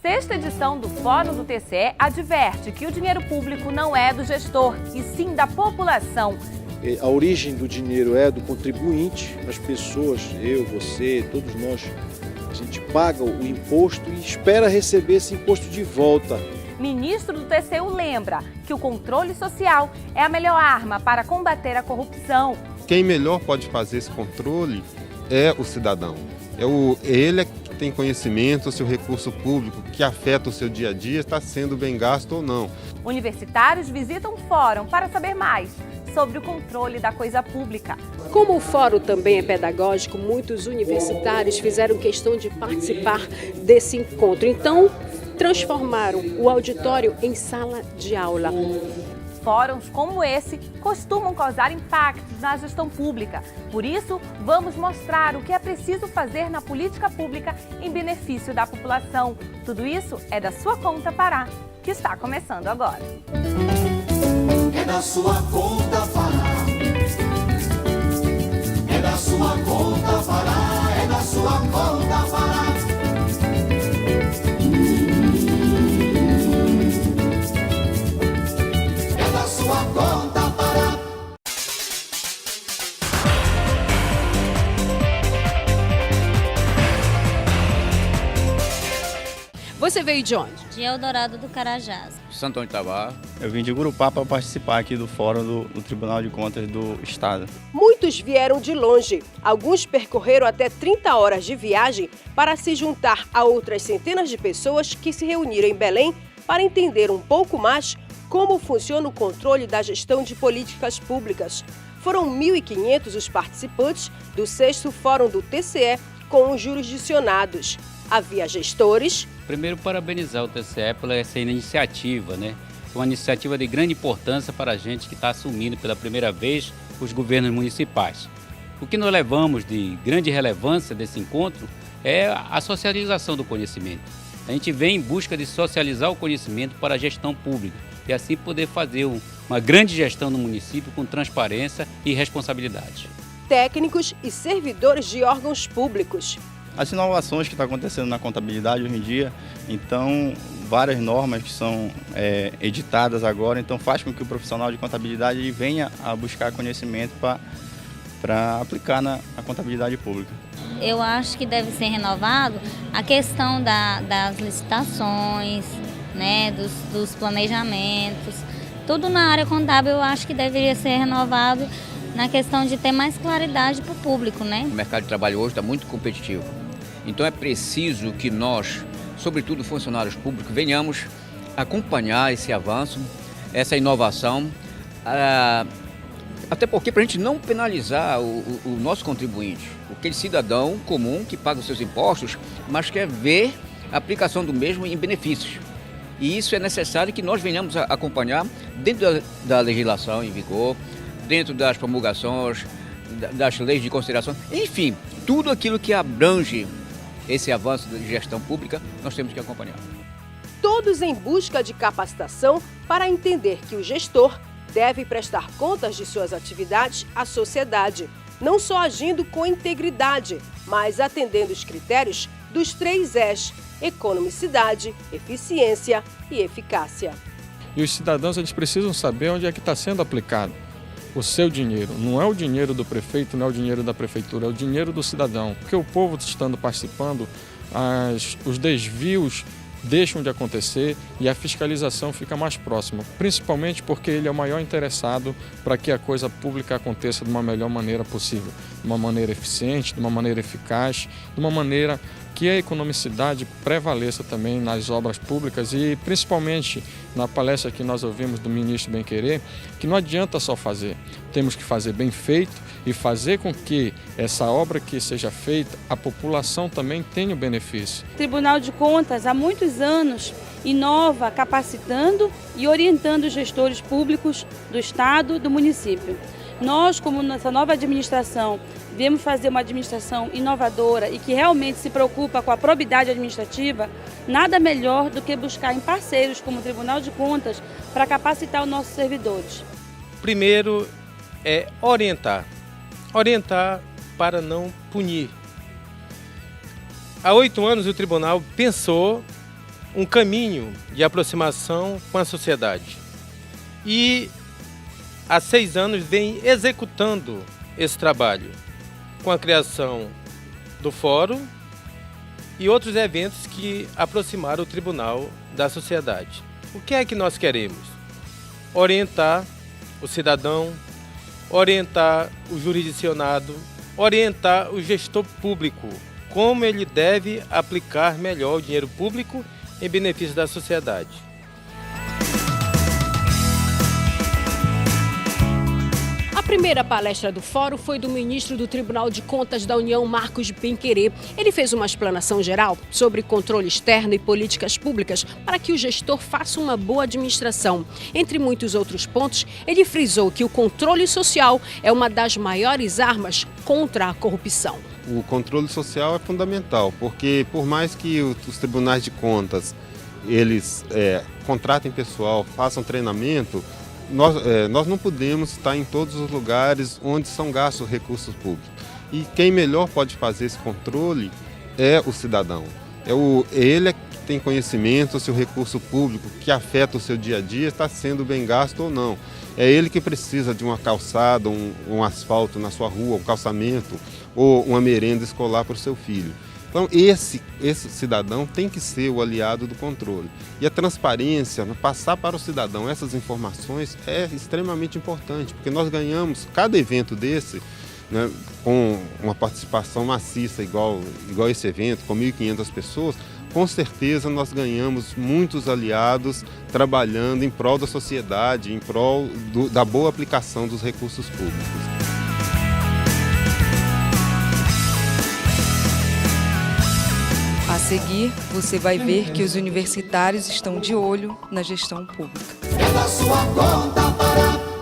Sexta edição do Fórum do TCE adverte que o dinheiro público não é do gestor, e sim da população. A origem do dinheiro é do contribuinte, as pessoas, eu, você, todos nós, a gente paga o imposto e espera receber esse imposto de volta. Ministro do TCU lembra que o controle social é a melhor arma para combater a corrupção. Quem melhor pode fazer esse controle é o cidadão. Ele que tem conhecimento se o recurso público que afeta o seu dia a dia está sendo bem gasto ou não. Universitários visitam o fórum para saber mais sobre o controle da coisa pública. Como o fórum também é pedagógico, muitos universitários fizeram questão de participar desse encontro. Então, transformaram o auditório em sala de aula. Fóruns como esse costumam causar impactos na gestão pública. Por isso, vamos mostrar o que é preciso fazer na política pública em benefício da população. Tudo isso é da Sua Conta Pará, que está começando agora. É da sua conta Pará. É da sua conta Pará. É da sua conta Pará. É da sua conta Pará. Você veio de onde? De Eldorado do Carajás. Santo Antônio Tabar. Eu vim de Gurupá para participar aqui do Fórum do Tribunal de Contas do Estado. Muitos vieram de longe. Alguns percorreram até 30 horas de viagem para se juntar a outras centenas de pessoas que se reuniram em Belém para entender um pouco mais como funciona o controle da gestão de políticas públicas. Foram 1.500 os participantes do 6º Fórum do TCE com os jurisdicionados. Havia gestores. Primeiro, parabenizar o TCE pela essa iniciativa, né? Uma iniciativa de grande importância para a gente que está assumindo pela primeira vez os governos municipais. O que nós levamos de grande relevância desse encontro é a socialização do conhecimento. A gente vem em busca de socializar o conhecimento para a gestão pública e assim poder fazer uma grande gestão no município com transparência e responsabilidade. Técnicos e servidores de órgãos públicos. As inovações que estão acontecendo na contabilidade hoje em dia, então várias normas que são editadas agora, então faz com que o profissional de contabilidade venha a buscar conhecimento para aplicar na contabilidade pública. Eu acho que deve ser renovado a questão das licitações, né, dos planejamentos. Tudo na área contábil eu acho que deveria ser renovado na questão de ter mais claridade para o público, né? O mercado de trabalho hoje está muito competitivo. Então é preciso que nós, sobretudo funcionários públicos, venhamos acompanhar esse avanço, essa inovação, até porque para a gente não penalizar o nosso contribuinte, aquele cidadão comum que paga os seus impostos, mas quer ver a aplicação do mesmo em benefícios. E isso é necessário que nós venhamos a acompanhar dentro da legislação em vigor, dentro das promulgações, das leis de consideração, enfim, tudo aquilo que abrange esse avanço de gestão pública, nós temos que acompanhar. Todos em busca de capacitação para entender que o gestor deve prestar contas de suas atividades à sociedade, não só agindo com integridade, mas atendendo os critérios dos 3 Es: economicidade, eficiência e eficácia. E os cidadãos eles precisam saber onde é que está sendo aplicado o seu dinheiro. Não é o dinheiro do prefeito, não é o dinheiro da prefeitura, é o dinheiro do cidadão. Porque o povo estando participando, os desvios deixam de acontecer e a fiscalização fica mais próxima, principalmente porque ele é o maior interessado para que a coisa pública aconteça de uma melhor maneira possível, de uma maneira eficiente, de uma maneira eficaz, de uma maneira que a economicidade prevaleça também nas obras públicas e principalmente na palestra que nós ouvimos do ministro Bem Querer, que não adianta só fazer, temos que fazer bem feito e fazer com que essa obra que seja feita, a população também tenha o benefício. O Tribunal de Contas há muitos anos inova capacitando e orientando os gestores públicos do Estado e do município. Nós, como nessa nova administração, devemos fazer uma administração inovadora e que realmente se preocupa com a probidade administrativa, nada melhor do que buscar em parceiros como o Tribunal de Contas para capacitar os nossos servidores. Primeiro é orientar para não punir. Há 8 anos o tribunal pensou um caminho de aproximação com a sociedade. E há 6 anos vem executando esse trabalho com a criação do Fórum e outros eventos que aproximaram o tribunal da sociedade. O que é que nós queremos? Orientar o cidadão, orientar o jurisdicionado, orientar o gestor público, como ele deve aplicar melhor o dinheiro público em benefício da sociedade. A primeira palestra do Fórum foi do ministro do Tribunal de Contas da União, Marcos Benquerê. Ele fez uma explanação geral sobre controle externo e políticas públicas para que o gestor faça uma boa administração. Entre muitos outros pontos, ele frisou que o controle social é uma das maiores armas contra a corrupção. O controle social é fundamental, porque por mais que os tribunais de contas eles contratem pessoal, façam treinamento, nós não podemos estar em todos os lugares onde são gastos recursos públicos. E quem melhor pode fazer esse controle é o cidadão. Ele que tem conhecimento se o recurso público que afeta o seu dia a dia está sendo bem gasto ou não. É ele que precisa de uma calçada, um asfalto na sua rua, um calçamento ou uma merenda escolar para o seu filho. Então esse cidadão tem que ser o aliado do controle. E a transparência, passar para o cidadão essas informações é extremamente importante, porque nós ganhamos cada evento desse, né, com uma participação maciça igual esse evento, com 1.500 pessoas, com certeza nós ganhamos muitos aliados trabalhando em prol da sociedade, em prol da boa aplicação dos recursos públicos. A seguir, você vai ver que os universitários estão de olho na gestão pública. É da sua conta para...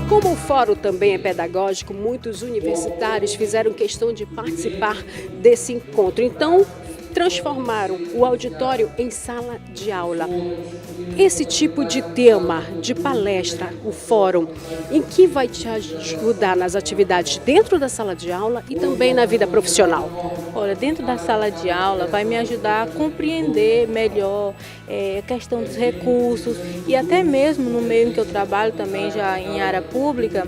Como o fórum também é pedagógico, muitos universitários fizeram questão de participar desse encontro. Então, transformaram o auditório em sala de aula. Esse tipo de tema, de palestra, o fórum, em que vai te ajudar nas atividades dentro da sala de aula e também na vida profissional? Olha, dentro da sala de aula vai me ajudar a compreender melhor a questão dos recursos e até mesmo no meio em que eu trabalho também já em área pública,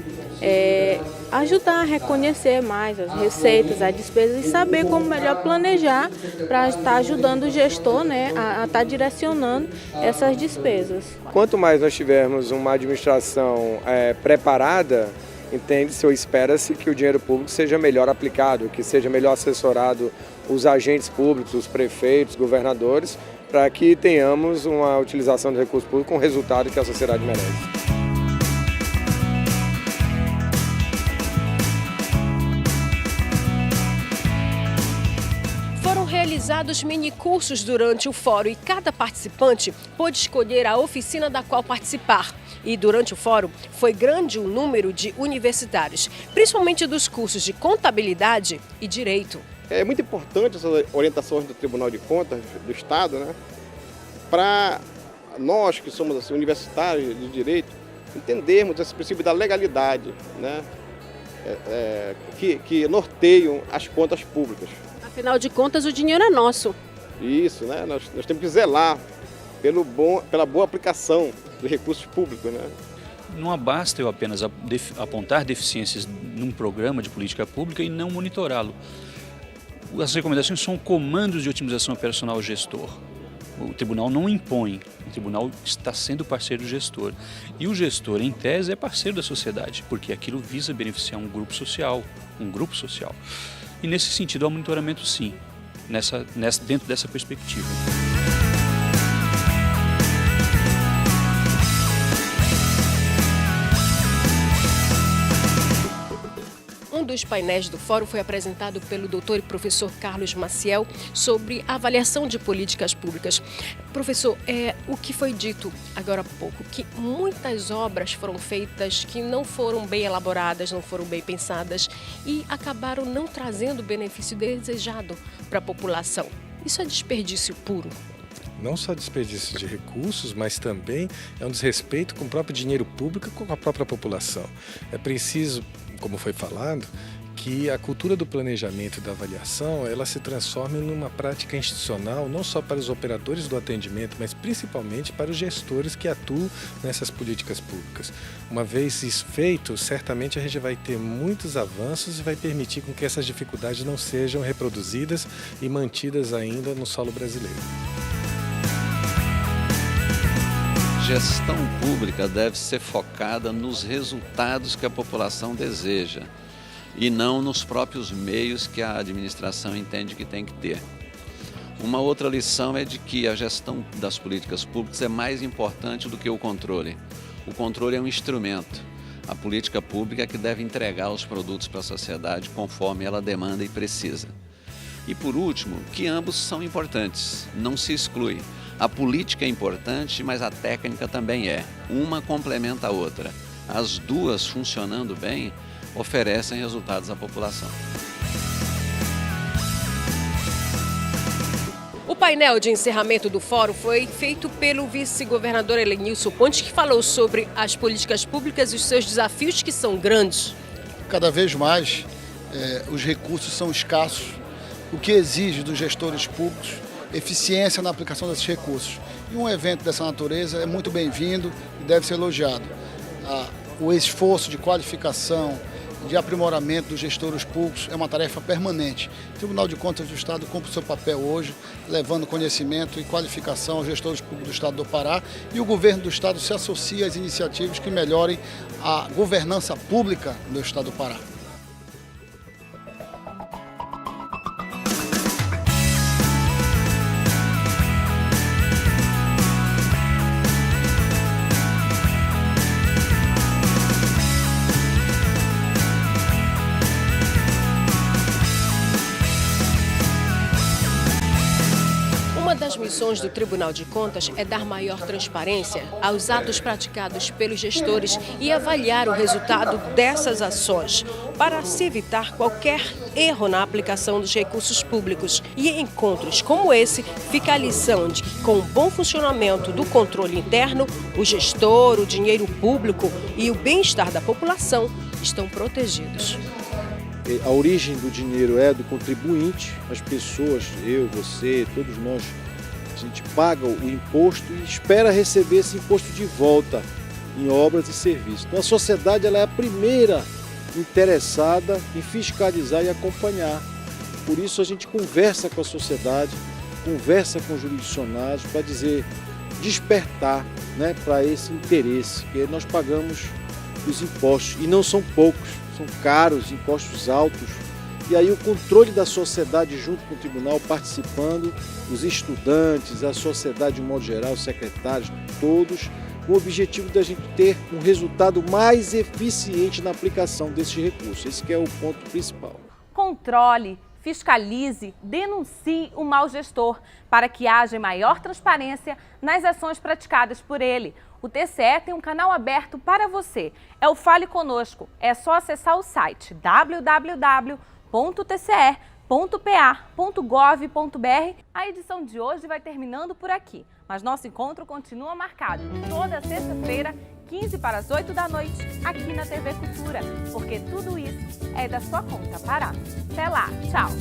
ajudar a reconhecer mais as receitas, as despesas e saber como melhor planejar para estar ajudando o gestor, né, a estar direcionando essas despesas. Quanto mais nós tivermos uma administração preparada, entende-se ou espera-se que o dinheiro público seja melhor aplicado, que seja melhor assessorado os agentes públicos, os prefeitos, governadores, para que tenhamos uma utilização do recurso público com o resultado que a sociedade merece. Realizados mini-cursos durante o fórum e cada participante pôde escolher a oficina da qual participar. E durante o fórum foi grande o número de universitários, principalmente dos cursos de contabilidade e direito. É muito importante essas orientações do Tribunal de Contas do Estado, né, para nós que somos assim, universitários de direito, entendermos esse princípio da legalidade, né, que norteiam as contas públicas. Afinal de contas, o dinheiro é nosso. Isso, né? Nós temos que zelar pela boa aplicação dos recursos públicos, né? Não basta eu apenas apontar deficiências num programa de política pública e não monitorá-lo. As recomendações são comandos de otimização operacional ao gestor. O tribunal não impõe, o tribunal está sendo parceiro do gestor. E o gestor, em tese, é parceiro da sociedade, porque aquilo visa beneficiar um grupo social. E nesse sentido, há um monitoramento sim, dentro dessa perspectiva. Um dos painéis do fórum foi apresentado pelo doutor e professor Carlos Maciel sobre a avaliação de políticas públicas. Professor, o que foi dito agora há pouco, que muitas obras foram feitas que não foram bem elaboradas, não foram bem pensadas e acabaram não trazendo o benefício desejado para a população. Isso é desperdício puro. Não só desperdício de recursos, mas também é um desrespeito com o próprio dinheiro público e com a própria população. É preciso, como foi falado, que a cultura do planejamento e da avaliação ela se transforme numa prática institucional, não só para os operadores do atendimento, mas principalmente para os gestores que atuam nessas políticas públicas. Uma vez isso feito, certamente a gente vai ter muitos avanços e vai permitir com que essas dificuldades não sejam reproduzidas e mantidas ainda no solo brasileiro. Gestão pública deve ser focada nos resultados que a população deseja e não nos próprios meios que a administração entende que tem que ter. Uma outra lição é de que a gestão das políticas públicas é mais importante do que o controle. O controle é um instrumento. A política pública é que deve entregar os produtos para a sociedade conforme ela demanda e precisa. E por último, que ambos são importantes, não se exclui. A política é importante, mas a técnica também é. Uma complementa a outra. As duas funcionando bem oferecem resultados à população. O painel de encerramento do fórum foi feito pelo vice-governador Helenilson Pontes, que falou sobre as políticas públicas e os seus desafios, que são grandes. Cada vez mais os recursos são escassos, o que exige dos gestores públicos eficiência na aplicação desses recursos. E um evento dessa natureza é muito bem-vindo e deve ser elogiado. O esforço de qualificação, de aprimoramento dos gestores públicos é uma tarefa permanente. O Tribunal de Contas do Estado cumpre o seu papel hoje, levando conhecimento e qualificação aos gestores públicos do Estado do Pará, e o governo do Estado se associa às iniciativas que melhorem a governança pública do Estado do Pará. As missões do Tribunal de Contas é dar maior transparência aos atos praticados pelos gestores e avaliar o resultado dessas ações, para se evitar qualquer erro na aplicação dos recursos públicos. E em encontros como esse, fica a lição de que, com o bom funcionamento do controle interno, o gestor, o dinheiro público e o bem-estar da população estão protegidos. A origem do dinheiro é do contribuinte, as pessoas, eu, você, todos nós, a gente paga o imposto e espera receber esse imposto de volta em obras e serviços. Então a sociedade ela é a primeira interessada em fiscalizar e acompanhar. Por isso a gente conversa com a sociedade, conversa com os jurisdicionados para despertar, né, para esse interesse, porque nós pagamos os impostos e não são poucos, são caros, impostos altos. E aí o controle da sociedade junto com o tribunal, participando, os estudantes, a sociedade de um modo geral, os secretários, todos, com o objetivo da gente ter um resultado mais eficiente na aplicação desses recursos. Esse que é o ponto principal. Controle, fiscalize, denuncie o mau gestor para que haja maior transparência nas ações praticadas por ele. O TCE tem um canal aberto para você. É o Fale Conosco. É só acessar o site www.tce.pa.gov.br. A edição de hoje vai terminando por aqui, mas nosso encontro continua marcado toda sexta-feira, 15 para as 8 da noite, aqui na TV Cultura, porque tudo isso é da sua conta Pará. Até lá, tchau!